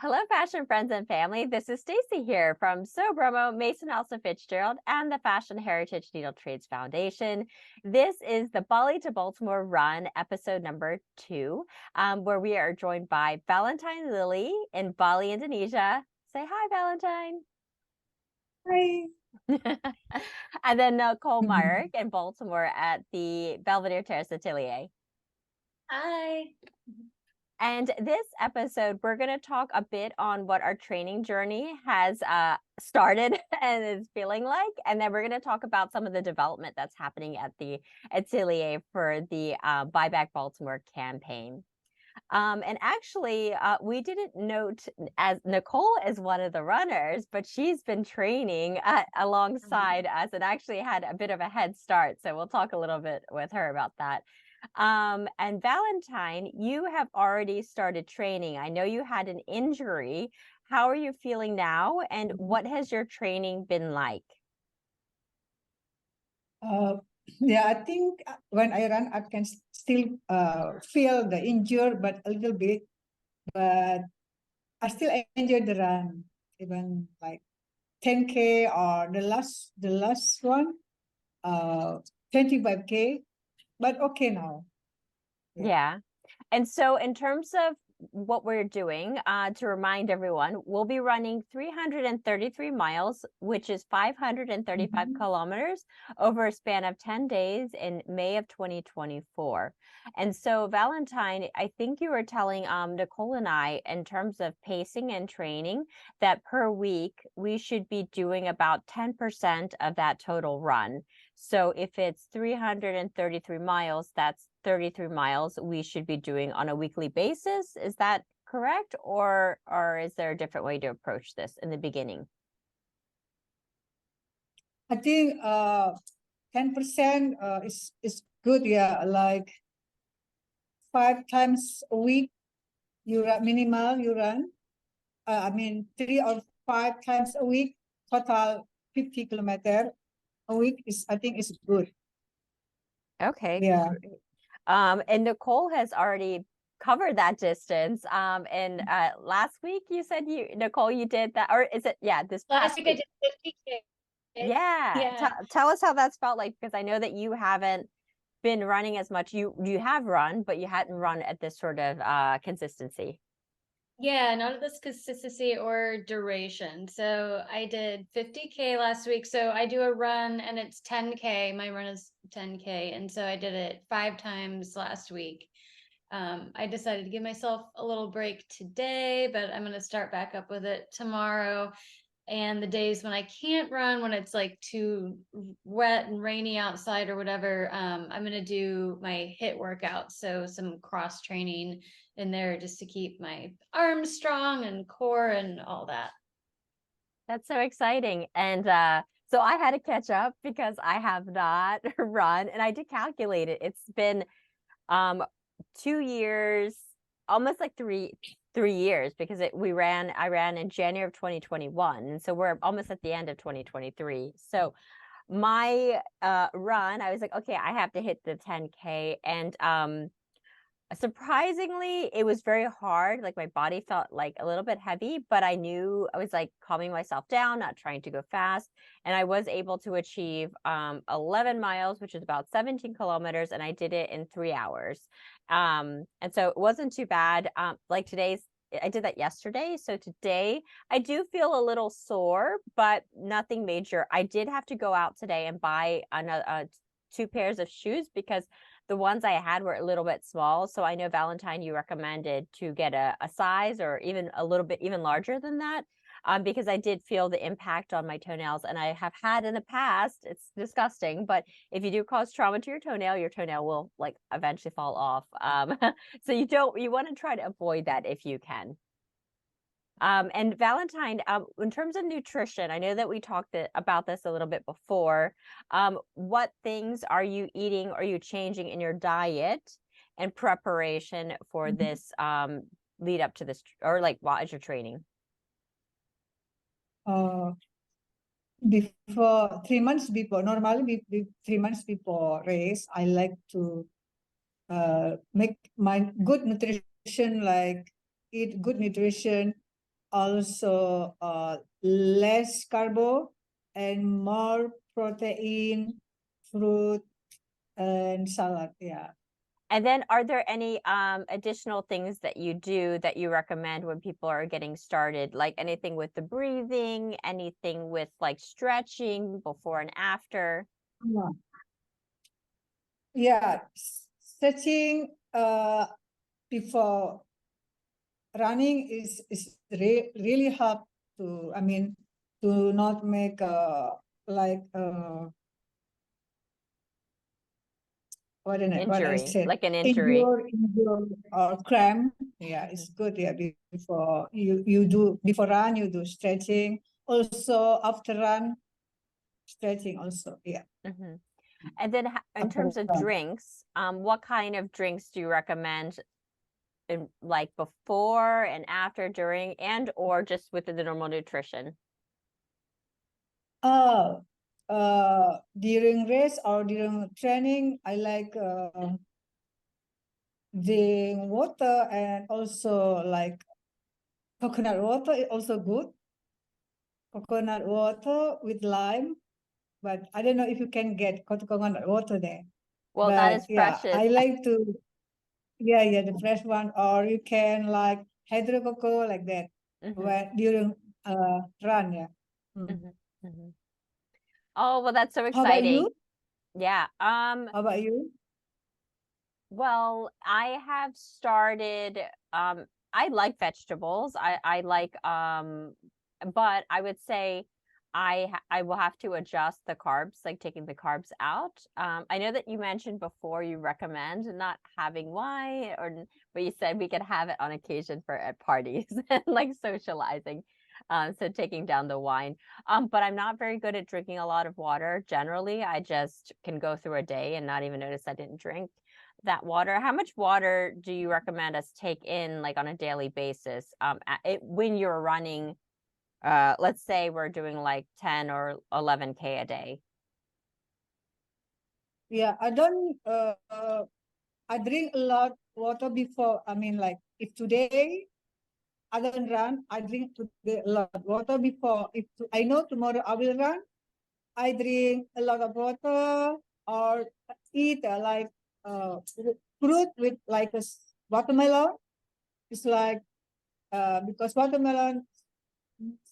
Hello, fashion friends and family. This is Stacy here from Sobromo, Mason Elsa Fitzgerald, and the Fashion Heritage Needle Trades Foundation. This is the Bali to Baltimore Run, episode number 2, where we are joined by Valentine Lilly in Bali, Indonesia. Say hi, Valentine. Hi. And then Nicole Myrick in Baltimore at the Belvedere Terrace Atelier. Hi. And this episode, we're going to talk a bit on what our training journey has started and is feeling like. And then we're going to talk about some of the development that's happening at the Atelier for the Buy Back Baltimore campaign. And actually, we didn't note as Nicole is one of the runners, but she's been training alongside us and actually had a bit of a head start. So we'll talk a little bit with her about that. And Valentine, you have already started training. I know you had an injury. How are you feeling now? And what has your training been like? Yeah, I think when I run, I can still feel the injury, but a little bit. But I still enjoy the run, even like 10K or the last one, 25K. But okay now. Yeah. And so in terms of what we're doing, to remind everyone, we'll be running 333 miles, which is 535 kilometers over a span of 10 days in May of 2024. And so Valentine, I think you were telling Nicole and I, in terms of pacing and training, that per week we should be doing about 10% of that total run. So if it's 333 miles, that's 33 miles we should be doing on a weekly basis. Is that correct? Or is there a different way to approach this in the beginning? I think 10% is good. Yeah, like 5 times a week you run minimal. You run. I mean 3 or 5 times a week. Total 50 kilometer a week is, I think, is good. Okay. Yeah. And Nicole has already covered that distance. And last week you said Nicole, you did that, or is it, yeah, this Last past week I week? did 50K. Yeah. Yeah. Tell us how that's felt like, because I know that you haven't been running as much. You have run, but you hadn't run at this sort of consistency. Yeah, not at this consistency or duration. So I did 50K last week. So I do a run and it's 10K. My run is 10K. And so I did it 5 times last week. I decided to give myself a little break today, but I'm going to start back up with it tomorrow. And the days when I can't run, when it's like too wet and rainy outside or whatever, I'm going to do my HIIT workout. So some cross training in there just to keep my arms strong and core and all that. That's so exciting. And so I had to catch up because I have not run, and I did calculate it. It's been 2 years, almost like three years, because I ran in January of 2021. And so we're almost at the end of 2023. So my run, I was like, okay, I have to hit the 10K. And surprisingly, it was very hard. Like my body felt like a little bit heavy, but I knew I was like calming myself down, not trying to go fast. And I was able to achieve 11 miles, which is about 17 kilometers. And I did it in 3 hours. And so it wasn't too bad. Like I did that yesterday. So today I do feel a little sore, but nothing major. I did have to go out today and buy another 2 pairs of shoes because the ones I had were a little bit small. So I know, Valentine, you recommended to get a size or even a little bit even larger than that, because I did feel the impact on my toenails. And I have had in the past, it's disgusting, but if you do cause trauma to your toenail will like eventually fall off. So you want to try to avoid that if you can. And Valentine, in terms of nutrition, I know that we talked about this a little bit before. What things are you eating? Are you changing in your diet in preparation for this lead up to this, or like while as you're training? Before 3 months before, normally 3 months before race, I like to make my good nutrition, like eat good nutrition, also less carbo and more protein, fruit and salad. Yeah. And then are there any additional things that you do that you recommend when people are getting started? Like anything with the breathing, anything with like stretching before and after? Yeah. Yeah, stretching before running is really hard to, I mean, to not make like what I Injury, said, like an injury. injure or cramp. Yeah, Mhm, it's good. Yeah, before you do before run, you do stretching. Also after run, stretching also. Yeah, mhm. And then in after terms of run. drinks, what kind of drinks do you recommend in like before and after, during, and or just with the normal nutrition? Uh, during race or during training, I like drink water and also like coconut water is also good. Coconut water with lime, but I don't know if you can get coconut water there. Well, that But is yeah, precious. I like to, yeah, the fresh one, or you can like hydro cocoa like that. Hmm. But during run, yeah. Mm. Hmm. Hmm. Oh, well, that's so How about you? exciting. Yeah. How about you? Well, I have started I like vegetables. I like but I would say I will have to adjust the carbs, like taking the carbs out. I know that you mentioned before you recommend not having wine or but you said we could have it on occasion for at parties and like socializing. So taking down the wine. But I'm not very good at drinking a lot of water generally. I just can go through a day and not even notice I didn't drink that water. How much water do you recommend us take in like on a daily basis when you're running, let's say we're doing like 10 or 11K a day? Yeah, I drink a lot water before. I mean, like if today I don't run, I drink today a lot water before. If I know tomorrow I will run, I drink a lot of water or eat like fruit with like watermelon. It's like because watermelon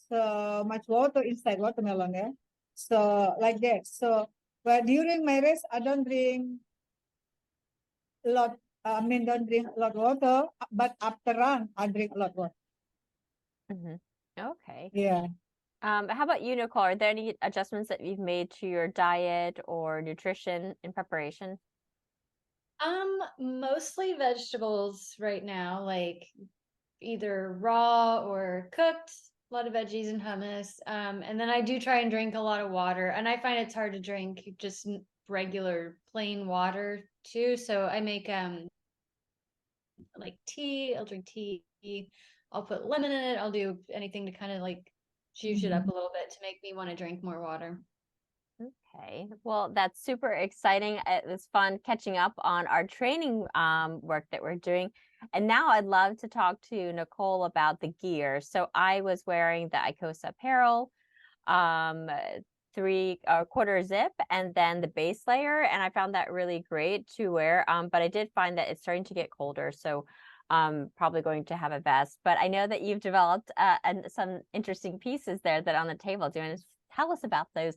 so much water inside watermelon, yeah. So like that. So but during my race, I don't drink a lot. I mean, don't drink a lot water. But after run, I drink a lot water. Hmm. Okay. Yeah. How about you, Nicole? Are there any adjustments that you've made to your diet or nutrition in preparation? Mostly vegetables right now, like either raw or cooked, a lot of veggies and hummus. And then I do try and drink a lot of water, and I find it's hard to drink just regular plain water too. So I make like tea, I'll drink tea, I'll put lemon in it, I'll do anything to kind of like juice it up Mhm. a little bit to make me want to drink more water. Okay, well, that's super exciting. It was fun catching up on our training work that we're doing. And now I'd love to talk to Nicole about the gear. So I was wearing the Icosa apparel, um, three quarter zip, and then the base layer. And I found that really great to wear. But I did find that it's starting to get colder. So probably going to have a vest. But I know that you've developed some interesting pieces there that on the table. Do you want to tell us about those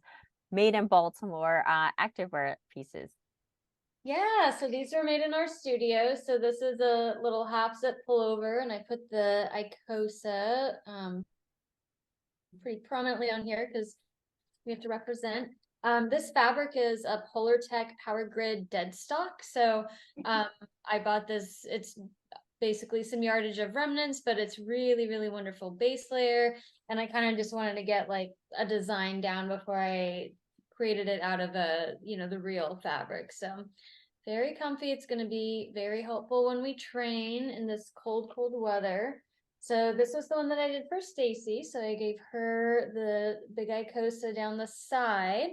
made in Baltimore activewear pieces? Yeah, so these were made in our studio. So this is a little half zip pullover, and I put the Icosa pretty prominently on here because we have to represent. This fabric is a Polartec Power Grid dead stock. So I bought this. It's basically some yardage of remnants, but it's really, really wonderful base layer. And I kind of just wanted to get like a design down before I created it out of the real fabric. So very comfy. It's going to be very helpful when we train in this cold, cold weather. So this was the one that I did for Stacy. So I gave her the big Icosa down the side.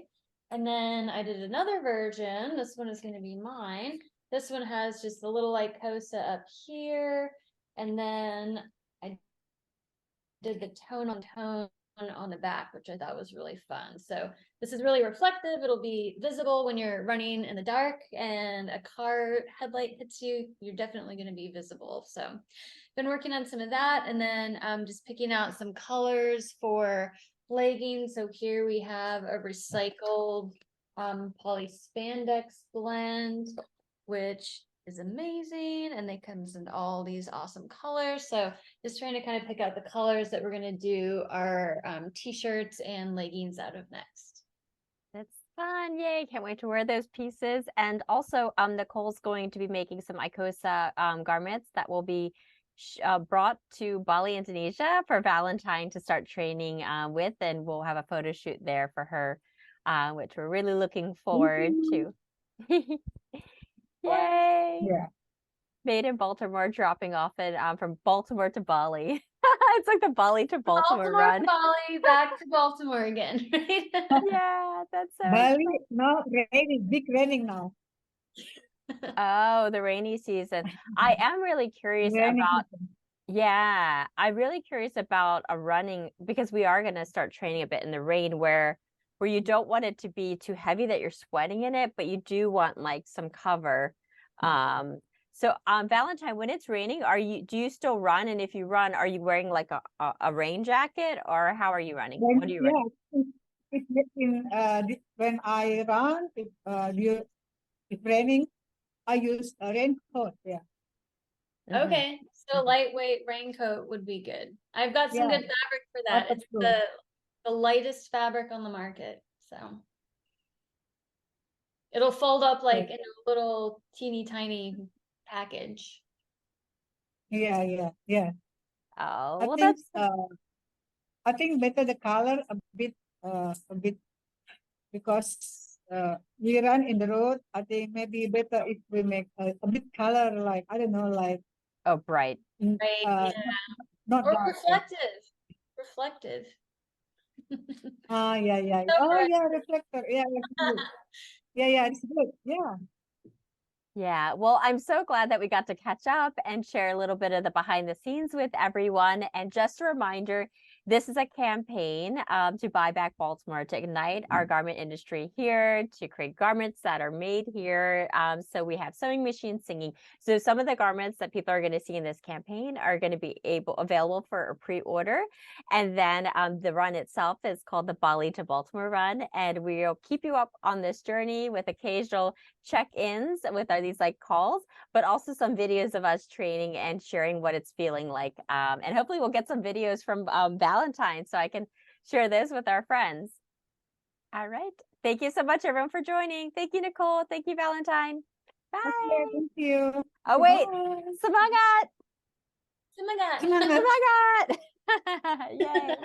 And then I did another version. This one is going to be mine. This one has just a little Icosa up here. And then I did the tone on tone on the back, which I thought was really fun. So this is really reflective. It'll be visible when you're running in the dark and a car headlight hits you, you're definitely going to be visible. So been working on some of that, and then just picking out some colors for leggings. So here we have a recycled poly spandex blend, which is amazing, and they comes in all these awesome colors. So just trying to kind of pick out the colors that we're going to do our t-shirts and leggings out of next. That's fun. Yay. Can't wait to wear those pieces. And also, Nicole's going to be making some Icosa garments that will be brought to Bali, Indonesia for Valentine to start training with. And we'll have a photo shoot there for her, which we're really looking forward to. Yay. Yeah. Made in Baltimore, dropping off it from Baltimore to Bali. It's like the Bali to Baltimore run. To Bali, back to Baltimore again, right? Yeah, that's so Bali, exciting. no, raining, big raining now. Oh, the rainy season. I am really curious Raining about, season. yeah, I'm really curious about a running because we are going to start training a bit in the rain where you don't want it to be too heavy that you're sweating in it, but you do want like some cover. So on Valentine, when it's raining, do you still run? And if you run, are you wearing like a rain jacket or how are you running? When, What are you running? yeah, when I run, if raining, I use a raincoat. Yeah. Mhm. Okay, so lightweight raincoat would be good. I've got some Yeah. good fabric for that. It's the lightest fabric on the market, so it'll fold up like in a little teeny tiny package. Yeah. Oh, I well, think that's I think better the color a bit because we run in the road. I think maybe better if we make a bit color like I don't know like bright. Right, yeah. not Or dark. reflective. Reflective. Yeah. So Oh bright. yeah, reflector. Yeah, yeah, it's good. Yeah. Yeah, well, I'm so glad that we got to catch up and share a little bit of the behind the scenes with everyone. And just a reminder, this is a campaign to buy back Baltimore, to ignite our garment industry here, to create garments that are made here. So we have sewing machines, singing. So some of the garments that people are going to see in this campaign are going to be available for a pre-order. And then the run itself is called the Bali to Baltimore run. And we'll keep you up on this journey with occasional check-ins with these like calls, but also some videos of us training and sharing what it's feeling like. And hopefully we'll get some videos from Valentine so I can share this with our friends. All right. Thank you so much, everyone, for joining. Thank you, Nicole. Thank you, Valentine. Bye. Okay, thank you. Oh, wait. Bye. Semangat. Oh my God. Semangat. Semangat. Yay.